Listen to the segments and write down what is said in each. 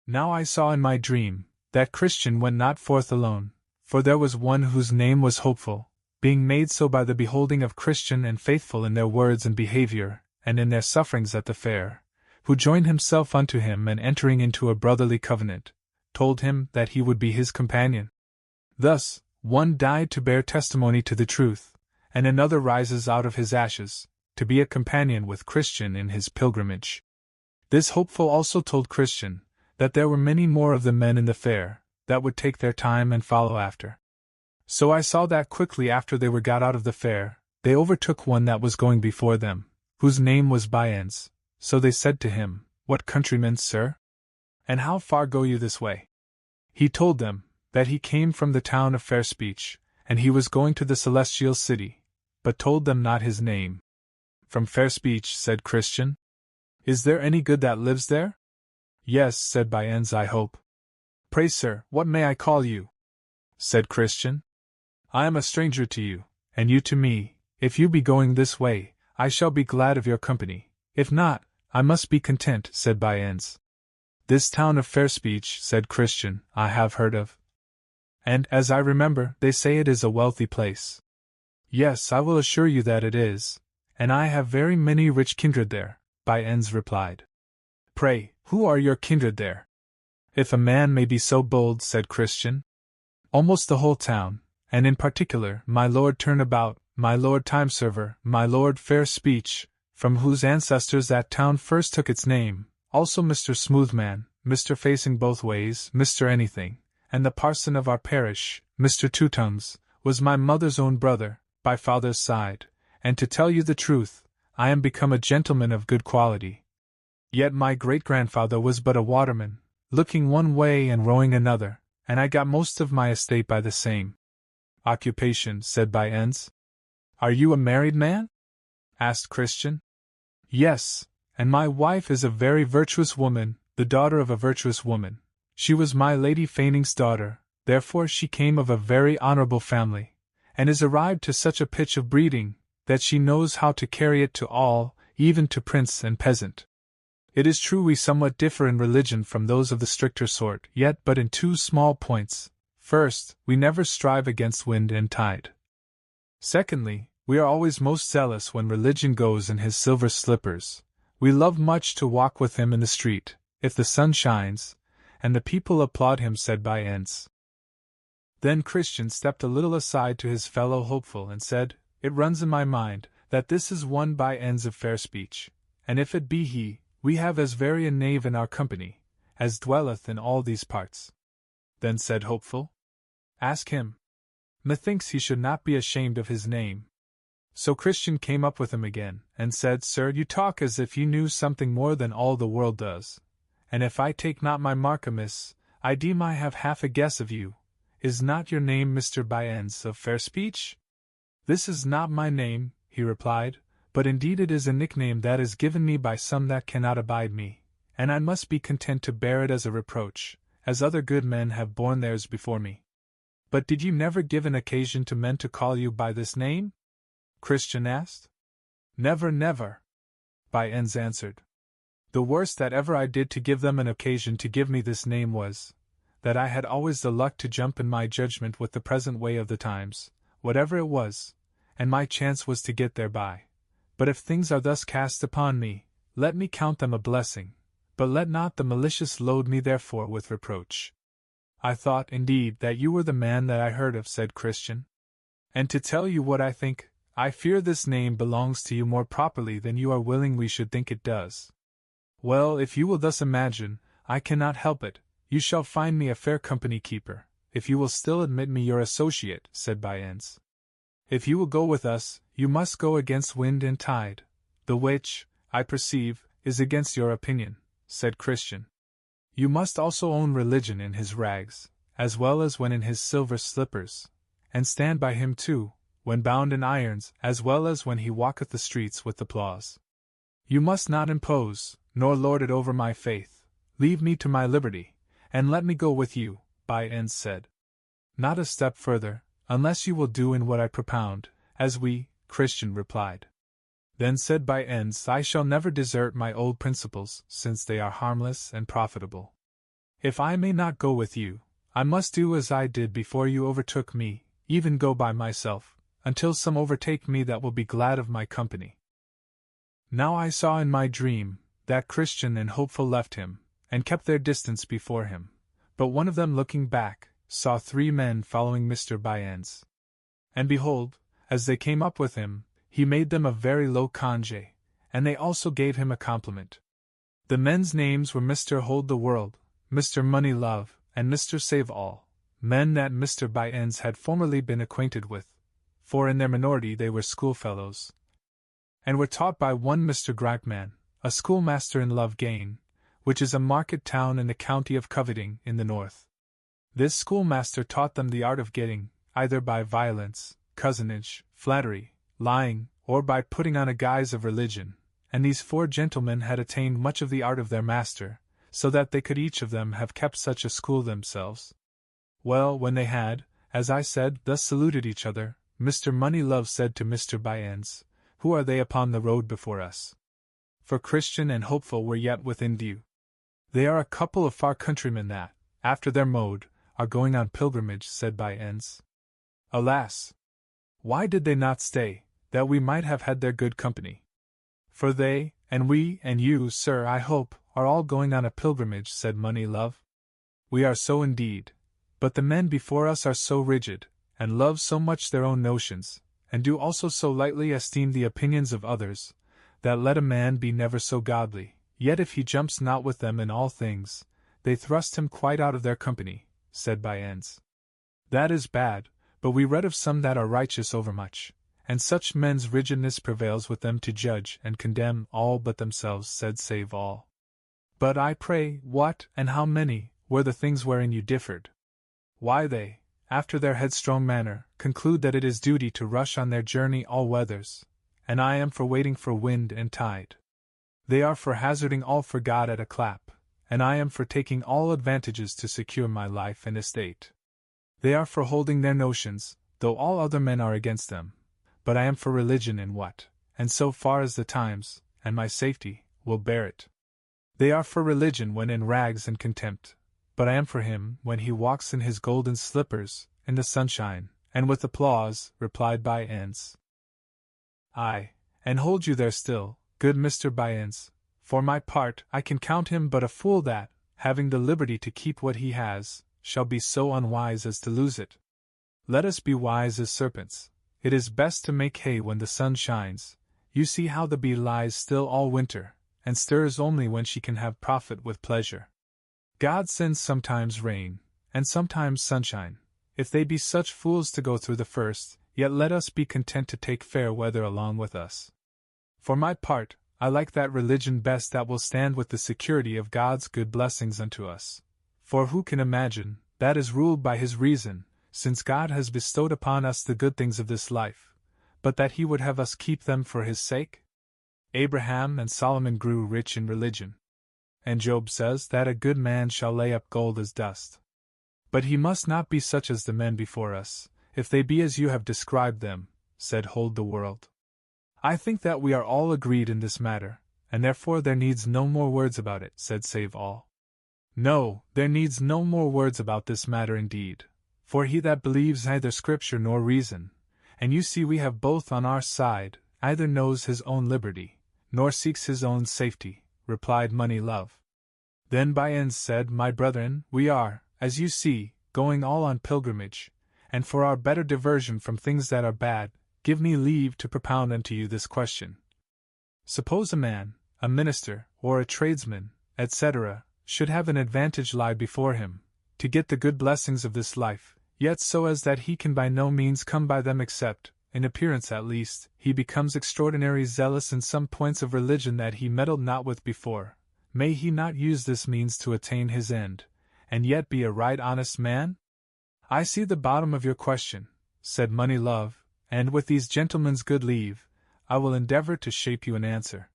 Now I saw in my dream that Christian went not forth alone, for there was one whose name was Hopeful, being made so by the beholding of Christian and faithful in their words and behavior, and in their sufferings at the fair, who joined himself unto him and entering into a brotherly covenant, told him that he would be his companion. Thus, one died to bear testimony to the truth, and another rises out of his ashes, to be a companion with Christian in his pilgrimage. This Hopeful also told Christian that there were many more of the men in the fair that would take their time and follow after. So I saw that quickly after they were got out of the fair, they overtook one that was going before them, whose name was Bunyan. So they said to him, What countryman, sir? And how far go you this way? He told them that he came from the town of Fair Speech, and he was going to the celestial city, but told them not his name. From Fair Speech, said Christian. Is there any good that lives there? Yes, said Bunyan, I hope. Pray, sir, what may I call you? Said Christian. I am a stranger to you, and you to me. If you be going this way, I shall be glad of your company. If not, I must be content, said Bunyan. This town of Fair Speech, said Christian, I have heard of. And, as I remember, they say it is a wealthy place. Yes, I will assure you that it is, and I have very many rich kindred there, Bunyan replied. Pray, who are your kindred there? If a man may be so bold, said Christian. Almost the whole town, and in particular, my Lord Turnabout, my Lord Timeserver, my Lord Fair Speech, from whose ancestors that town first took its name, also Mr. Smoothman, Mr. Facing Both Ways, Mr. Anything, and the parson of our parish, Mr. Two Tongues, was my mother's own brother, by father's side, and to tell you the truth, I am become a gentleman of good quality. Yet my great-grandfather was but a waterman, looking one way and rowing another, and I got most of my estate by the same occupation, said Bunyan. Are you a married man? Asked Christian. Yes, and my wife is a very virtuous woman, the daughter of a virtuous woman. She was my Lady Faining's daughter, therefore she came of a very honorable family, and is arrived to such a pitch of breeding, that she knows how to carry it to all, even to prince and peasant. It is true we somewhat differ in religion from those of the stricter sort, yet but in two small points. First, we never strive against wind and tide. Secondly, we are always most zealous when religion goes in his silver slippers. We love much to walk with him in the street, if the sun shines, and the people applaud him, said Bunyan. Then Christian stepped a little aside to his fellow Hopeful and said, It runs in my mind that this is one Bunyan of Fair Speech, and if it be he, we have as very a knave in our company, as dwelleth in all these parts. Then said Hopeful, Ask him. Methinks he should not be ashamed of his name. So Christian came up with him again, and said, Sir, you talk as if you knew something more than all the world does, and if I take not my mark amiss, I deem I have half a guess of you. Is not your name Mr. Bunyan of Fair Speech? This is not my name, he replied, but indeed it is a nickname that is given me by some that cannot abide me, and I must be content to bear it as a reproach, as other good men have borne theirs before me. But did you never give an occasion to men to call you by this name? Christian asked. Never, never, Bunyan answered. The worst that ever I did to give them an occasion to give me this name was, that I had always the luck to jump in my judgment with the present way of the times, whatever it was, and my chance was to get thereby. But if things are thus cast upon me, let me count them a blessing, but let not the malicious load me therefore with reproach. I thought, indeed, that you were the man that I heard of, said Christian. And to tell you what I think, I fear this name belongs to you more properly than you are willing we should think it does. Well, if you will thus imagine, I cannot help it, you shall find me a fair company keeper, if you will still admit me your associate, said Bunyan. If you will go with us, you must go against wind and tide, the which, I perceive, is against your opinion, said Christian. You must also own religion in his rags, as well as when in his silver slippers, and stand by him too, when bound in irons, as well as when he walketh the streets with applause. You must not impose, nor lord it over my faith. Leave me to my liberty, and let me go with you, Bunyan said. Not a step further, unless you will do in what I propound, as we, Christian replied. Then said Bunyan, I shall never desert my old principles, since they are harmless and profitable. If I may not go with you, I must do as I did before you overtook me, even go by myself, until some overtake me that will be glad of my company. Now I saw in my dream that Christian and Hopeful left him, and kept their distance before him, but one of them looking back, saw 3 men following Mr. Bunyan's. And behold, as they came up with him, he made them a very low conge, and they also gave him a compliment. The men's names were Mr. Hold the World, Mr. Money Love, and Mr. Save All, men that Mr. Bunyan's had formerly been acquainted with, for in their minority they were schoolfellows, and were taught by one Mr. Gripman, a schoolmaster in Loughgane, which is a market town in the county of Coveting in the north. This schoolmaster taught them the art of getting, either by violence, cozenage, flattery, lying, or by putting on a guise of religion, and these 4 gentlemen had attained much of the art of their master, so that they could each of them have kept such a school themselves. Well, when they had, as I said, thus saluted each other, Mr. Moneylove said to Mr. Bunyan's, "Who are they upon the road before us?" For Christian and Hopeful were yet within view. "They are a couple of far countrymen that, after their mode, are going on pilgrimage," said Bunyan's. "Alas! Why did they not stay, that we might have had their good company? For they, and we, and you, sir, I hope, are all going on a pilgrimage," said Moneylove. "We are so indeed, but the men before us are so rigid, and love so much their own notions, and do also so lightly esteem the opinions of others, that let a man be never so godly, yet if he jumps not with them in all things, they thrust him quite out of their company," said Bunyan's. "That is bad, but we read of some that are righteous overmuch, and such men's rigidness prevails with them to judge and condemn all but themselves," said Save All. "But I pray, what, and how many, were the things wherein you differed?" "Why they, after their headstrong manner, conclude that it is duty to rush on their journey all weathers, and I am for waiting for wind and tide. They are for hazarding all for God at a clap, and I am for taking all advantages to secure my life and estate. They are for holding their notions, though all other men are against them, but I am for religion in what, and so far as the times, and my safety, will bear it. They are for religion when in rags and contempt, but I am for him when he walks in his golden slippers, in the sunshine, and with applause," replied Bunyan's. "Aye, and hold you there still, good Mr. Bunyan's. For my part, I can count him but a fool that, having the liberty to keep what he has, shall be so unwise as to lose it. Let us be wise as serpents. It is best to make hay when the sun shines. You see how the bee lies still all winter, and stirs only when she can have profit with pleasure. God sends sometimes rain, and sometimes sunshine. If they be such fools to go through the first, yet let us be content to take fair weather along with us. For my part, I like that religion best that will stand with the security of God's good blessings unto us. For who can imagine, that is ruled by his reason, since God has bestowed upon us the good things of this life, but that he would have us keep them for his sake? Abraham and Solomon grew rich in religion. And Job says that a good man shall lay up gold as dust. But he must not be such as the men before us, if they be as you have described them," said Hold the World. "I think that we are all agreed in this matter, and therefore there needs no more words about it," said Save All. "No, there needs no more words about this matter indeed, for he that believes neither scripture nor reason, and you see we have both on our side, either knows his own liberty, nor seeks his own safety," replied Moneylove. Then Bunyan said, "My brethren, we are, as you see, going all on pilgrimage, and for our better diversion from things that are bad, give me leave to propound unto you this question. Suppose a man, a minister, or a tradesman, etc., should have an advantage lie before him, to get the good blessings of this life, yet so as that he can by no means come by them except, in appearance at least, he becomes extraordinary zealous in some points of religion that he meddled not with before, may he not use this means to attain his end, and yet be a right honest man? I see the bottom of your question," said Moneylove, "and with these gentlemen's good leave, I will endeavor to shape you an answer.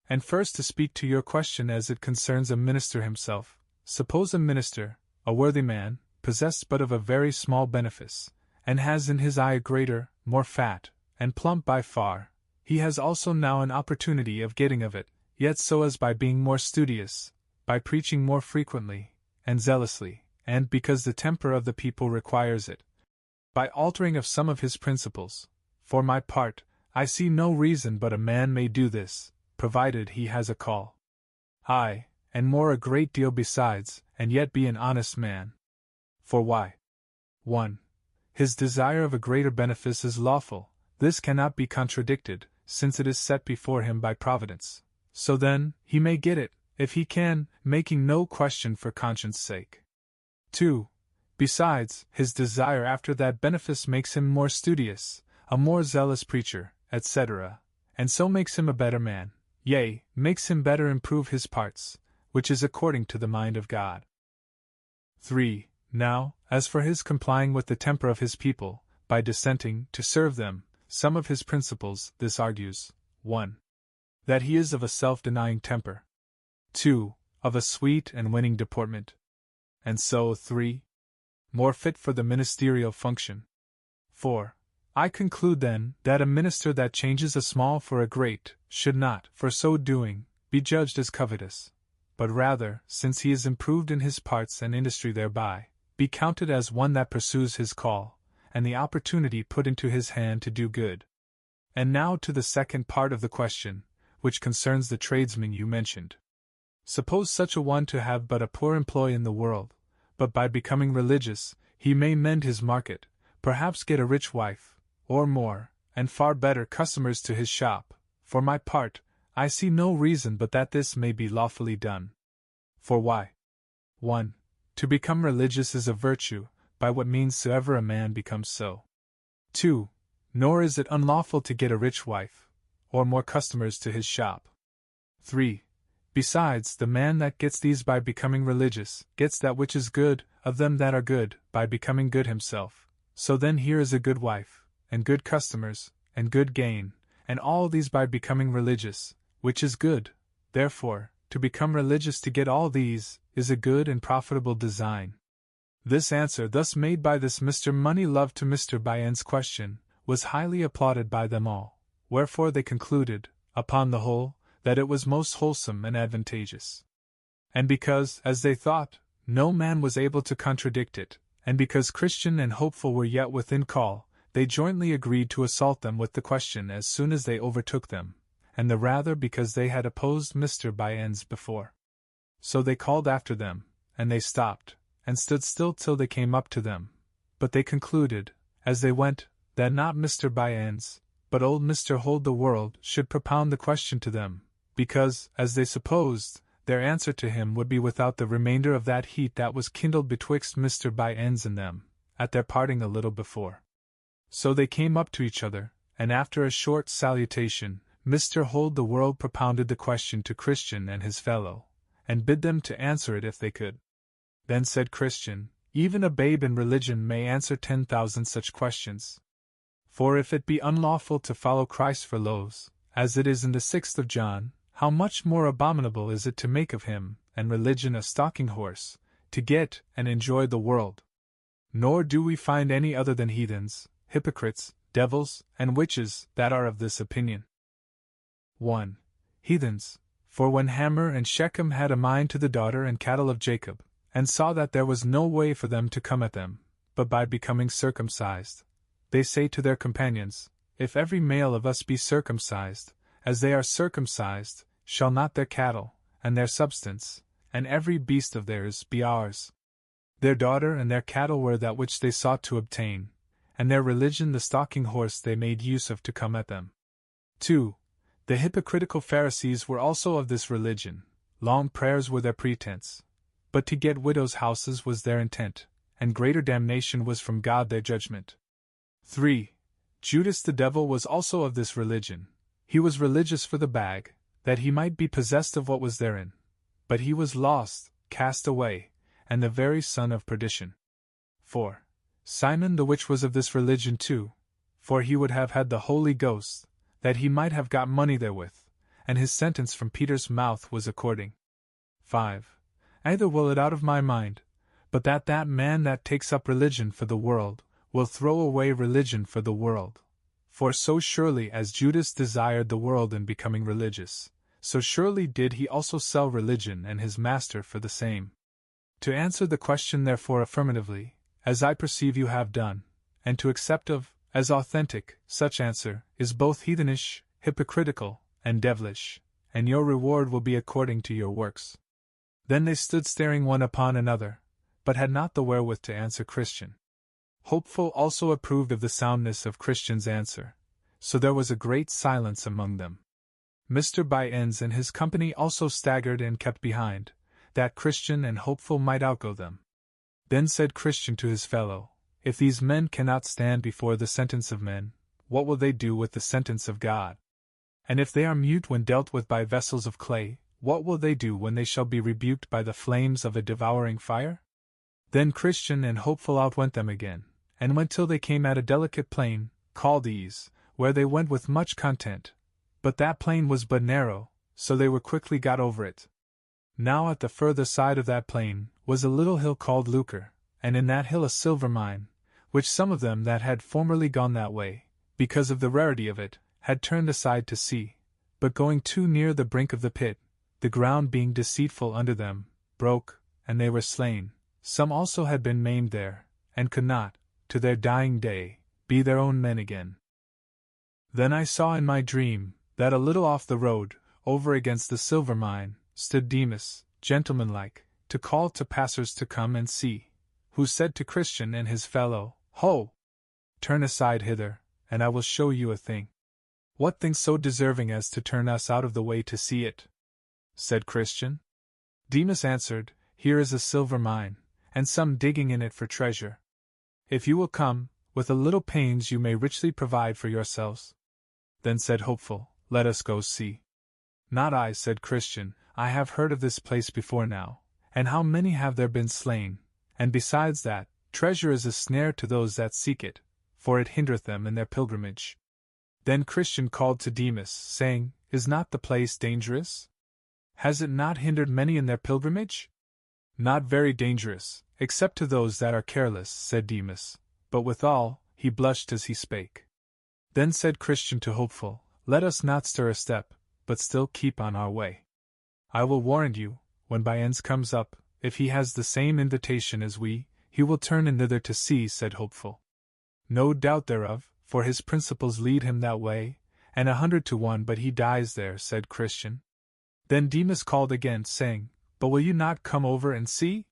And first to speak to your question as it concerns a minister himself. Suppose a minister, a worthy man, possessed but of a very small benefice, and has in his eye a greater, more fat, and plump by far, he has also now an opportunity of getting of it, yet so as by being more studious, by preaching more frequently, and zealously, and because the temper of the people requires it, by altering of some of his principles. For my part, I see no reason but a man may do this, provided he has a call. Aye, and more a great deal besides, and yet be an honest man. For why? 1. His desire of a greater benefice is lawful, this cannot be contradicted, since it is set before him by providence. So then, he may get it, if he can, making no question for conscience' sake. 2. Besides, his desire after that benefice makes him more studious, a more zealous preacher, etc., and so makes him a better man, yea, makes him better improve his parts, which is according to the mind of God. 3. Now, as for his complying with the temper of his people, by dissenting to serve them, some of his principles, this argues, 1. That he is of a self-denying temper. 2. Of a sweet and winning deportment. And so 3. More fit for the ministerial function. 4. I conclude then, that a minister that changes a small for a great, should not, for so doing, be judged as covetous, but rather, since he is improved in his parts and industry thereby, be counted as one that pursues his call, and the opportunity put into his hand to do good. And now to the second part of the question, which concerns the tradesman you mentioned. Suppose such a one to have but a poor employ in the world, but by becoming religious, he may mend his market, perhaps get a rich wife, or more, and far better customers to his shop. For my part, I see no reason but that this may be lawfully done. For why? 1. To become religious is a virtue, by what means soever a man becomes so. 2. Nor is it unlawful to get a rich wife, or more customers to his shop. 3. Besides, the man that gets these by becoming religious, gets that which is good, of them that are good, by becoming good himself. So then here is a good wife, and good customers, and good gain, and all these by becoming religious, which is good. Therefore, to become religious to get all these, is a good and profitable design. This answer thus made by this Mr. Moneylove to Mr. Bunyan's question, was highly applauded by them all, wherefore they concluded, upon the whole, that it was most wholesome and advantageous. And because, as they thought, no man was able to contradict it, and because Christian and Hopeful were yet within call, they jointly agreed to assault them with the question as soon as they overtook them, and the rather because they had opposed Mr. Bunyan's before. So they called after them, and they stopped, and stood still till they came up to them. But they concluded, as they went, that not Mr. Bunyan's, but old Mr. Hold the World should propound the question to them, because, as they supposed, their answer to him would be without the remainder of that heat that was kindled betwixt Mr. Bunyan's and them, at their parting a little before. So they came up to each other, and after a short salutation, Mr. Hold the World propounded the question to Christian and his fellow, and bid them to answer it if they could. Then said Christian, even a babe in religion may answer 10,000 such questions. For if it be unlawful to follow Christ for loaves, as it is in the 6th of John, how much more abominable is it to make of him, and religion a stalking horse, to get and enjoy the world? Nor do we find any other than heathens, hypocrites, devils, and witches, that are of this opinion. 1. Heathens, for when Hamor and Shechem had a mind to the daughter and cattle of Jacob, and saw that there was no way for them to come at them, but by becoming circumcised, they say to their companions, if every male of us be circumcised, as they are circumcised, shall not their cattle, and their substance, and every beast of theirs be ours? Their daughter and their cattle were that which they sought to obtain, and their religion the stalking horse they made use of to come at them. 2. The hypocritical Pharisees were also of this religion, long prayers were their pretense, but to get widows' houses was their intent, and greater damnation was from God their judgment. 3. Judas the devil was also of this religion. He was religious for the bag, that he might be possessed of what was therein. But he was lost, cast away, and the very son of perdition. 4. Simon the which was of this religion too, for he would have had the Holy Ghost, that he might have got money therewith, and his sentence from Peter's mouth was according. 5. Either will it out of my mind, but that man that takes up religion for the world, will throw away religion for the world. For so surely as Judas desired the world in becoming religious, so surely did he also sell religion and his master for the same. To answer the question therefore affirmatively, as I perceive you have done, and to accept as authentic, such answer, is both heathenish, hypocritical, and devilish, and your reward will be according to your works. Then they stood staring one upon another, but had not the wherewith to answer Christian. Hopeful also approved of the soundness of Christian's answer, so there was a great silence among them. Mr. By-ends and his company also staggered and kept behind, that Christian and Hopeful might outgo them. Then said Christian to his fellow, If these men cannot stand before the sentence of men, what will they do with the sentence of God? And if they are mute when dealt with by vessels of clay, what will they do when they shall be rebuked by the flames of a devouring fire? Then Christian and Hopeful outwent them again, and went till they came at a delicate plain, called Ease, where they went with much content. But that plain was but narrow, so they were quickly got over it. Now at the further side of that plain was a little hill called Lucre, and in that hill a silver mine, which some of them that had formerly gone that way, because of the rarity of it, had turned aside to see, but going too near the brink of the pit, the ground being deceitful under them, broke, and they were slain. Some also had been maimed there, and could not, to their dying day, be their own men again. Then I saw in my dream, that a little off the road, over against the silver mine, stood Demas, gentlemanlike, to call to passers to come and see, who said to Christian and his fellow, Ho! Turn aside hither, and I will show you a thing. What thing so deserving as to turn us out of the way to see it? Said Christian. Demas answered, Here is a silver mine, and some digging in it for treasure. If you will come, with a little pains you may richly provide for yourselves. Then said Hopeful, Let us go see. Not I, said Christian, I have heard of this place before now, and how many have there been slain, and besides that, treasure is a snare to those that seek it, for it hindereth them in their pilgrimage. Then Christian called to Demas, saying, Is not the place dangerous? Has it not hindered many in their pilgrimage? Not very dangerous, except to those that are careless, said Demas, but withal, he blushed as he spake. Then said Christian to Hopeful, Let us not stir a step, but still keep on our way. I will warrant you, when By-ends comes up, if he has the same invitation as we, he will turn in thither to see, said Hopeful. No doubt thereof, for his principles lead him that way, and 100 to 1 but he dies there, said Christian. Then Demas called again, saying, But will you not come over and see?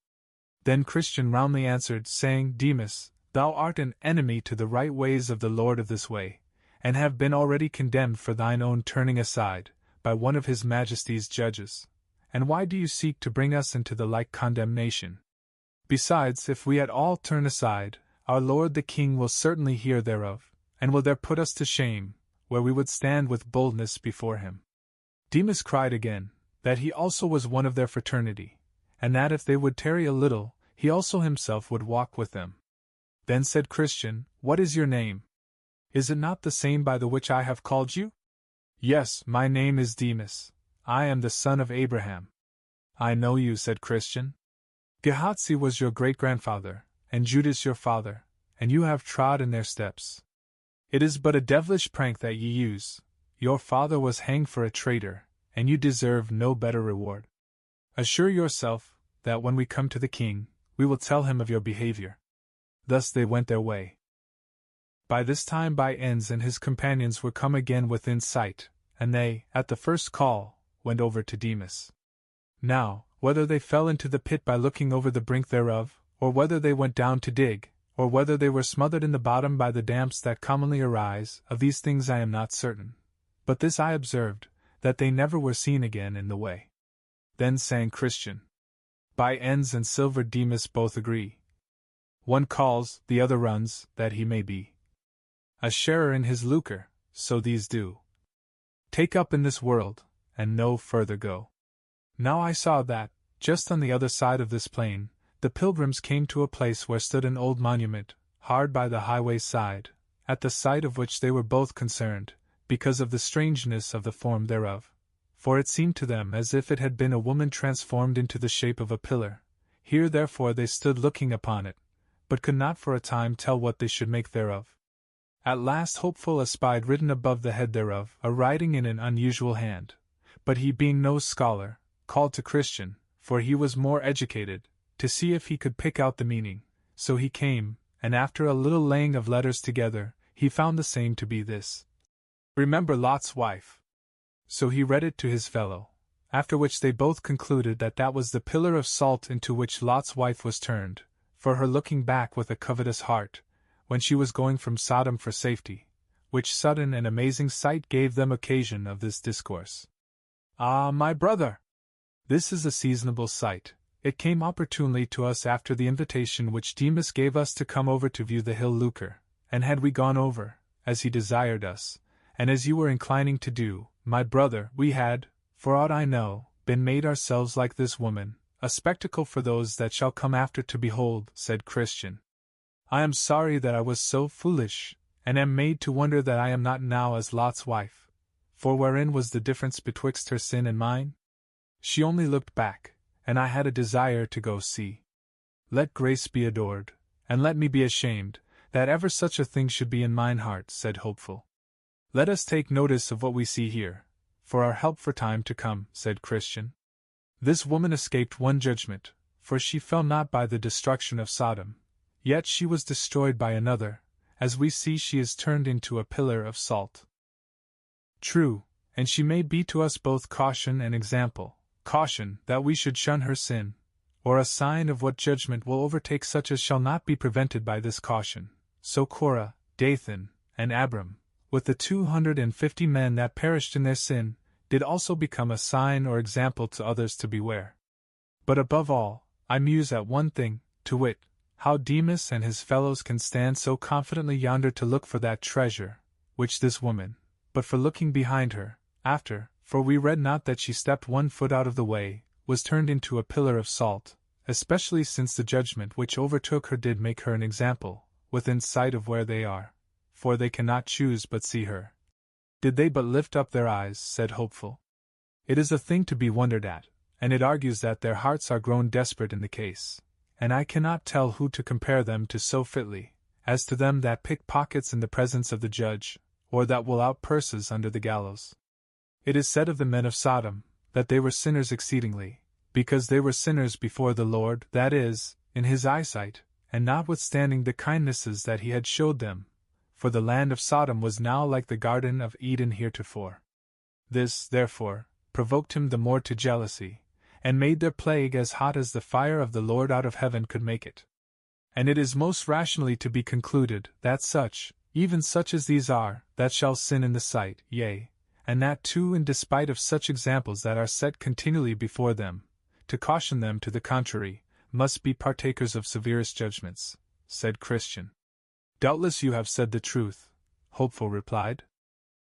Then Christian roundly answered, saying, Demas, thou art an enemy to the right ways of the Lord of this way, and have been already condemned for thine own turning aside, by one of his Majesty's judges. And why do you seek to bring us into the like condemnation? Besides, if we at all turn aside, our Lord the King will certainly hear thereof, and will there put us to shame, where we would stand with boldness before him. Demas cried again, that he also was one of their fraternity, and that if they would tarry a little, he also himself would walk with them. Then said Christian, What is your name? Is it not the same by the which I have called you? Yes, my name is Demas. I am the son of Abraham. I know you, said Christian. Gehazi was your great-grandfather, and Judas your father, and you have trod in their steps. It is but a devilish prank that ye use. Your father was hanged for a traitor, and you deserve no better reward. Assure yourself, that when we come to the king, we will tell him of your behavior. Thus they went their way. By this time By-ends and his companions were come again within sight, and they, at the first call, went over to Demas. Now, whether they fell into the pit by looking over the brink thereof, or whether they went down to dig, or whether they were smothered in the bottom by the damps that commonly arise, of these things I am not certain. But this I observed, that they never were seen again in the way. Then sang Christian. By-ends and Silver Demas both agree. One calls, the other runs, that he may be a sharer in his lucre, so these do. Take up in this world, and no further go. Now I saw that, just on the other side of this plain, the Pilgrims came to a place where stood an old monument, hard by the highway's side, at the sight of which they were both concerned, because of the strangeness of the form thereof. For it seemed to them as if it had been a woman transformed into the shape of a pillar. Here therefore they stood looking upon it, but could not for a time tell what they should make thereof. At last Hopeful espied written above the head thereof a writing in an unusual hand, but he being no scholar, called to Christian, for he was more educated, to see if he could pick out the meaning. So he came, and after a little laying of letters together, he found the same to be this: Remember Lot's wife. So he read it to his fellow, after which they both concluded that that was the pillar of salt into which Lot's wife was turned, for her looking back with a covetous heart, when she was going from Sodom for safety, which sudden and amazing sight gave them occasion of this discourse. Ah, my brother! This is a seasonable sight. It came opportunely to us after the invitation which Demas gave us to come over to view the hill Lucre, and had we gone over, as he desired us, and as you were inclining to do, my brother, we had, for aught I know, been made ourselves like this woman, a spectacle for those that shall come after to behold, said Christian. I am sorry that I was so foolish, and am made to wonder that I am not now as Lot's wife. For wherein was the difference betwixt her sin and mine? She only looked back, and I had a desire to go see. Let grace be adored, and let me be ashamed, that ever such a thing should be in mine heart, said Hopeful. Let us take notice of what we see here, for our help for time to come, said Christian. This woman escaped one judgment, for she fell not by the destruction of Sodom, yet she was destroyed by another. As we see, she is turned into a pillar of salt. True, and she may be to us both caution and example. Caution, that we should shun her sin, or a sign of what judgment will overtake such as shall not be prevented by this caution. So Korah, Dathan, and Abram, with the 250 men that perished in their sin, did also become a sign or example to others to beware. But above all, I muse at one thing, to wit, how Demas and his fellows can stand so confidently yonder to look for that treasure, which this woman, but for looking behind her, after, for we read not that she stepped 1 foot out of the way, was turned into a pillar of salt, especially since the judgment which overtook her did make her an example, within sight of where they are, for they cannot choose but see her. Did they but lift up their eyes, said Hopeful. It is a thing to be wondered at, and it argues that their hearts are grown desperate in the case, and I cannot tell who to compare them to so fitly, as to them that pick pockets in the presence of the judge, or that will out purses under the gallows. It is said of the men of Sodom, that they were sinners exceedingly, because they were sinners before the Lord, that is, in his eyesight, and notwithstanding the kindnesses that he had showed them, for the land of Sodom was now like the Garden of Eden heretofore. This, therefore, provoked him the more to jealousy, and made their plague as hot as the fire of the Lord out of heaven could make it. And it is most rationally to be concluded, that such, even such as these are, that shall sin in the sight, yea, and that too in despite of such examples that are set continually before them, to caution them to the contrary, must be partakers of severest judgments, said Christian. Doubtless you have said the truth, Hopeful replied.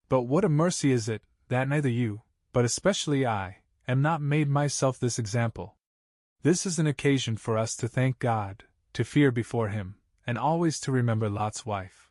But what a mercy is it, that neither you, but especially I, am not made myself this example. This is an occasion for us to thank God, to fear before him, and always to remember Lot's wife.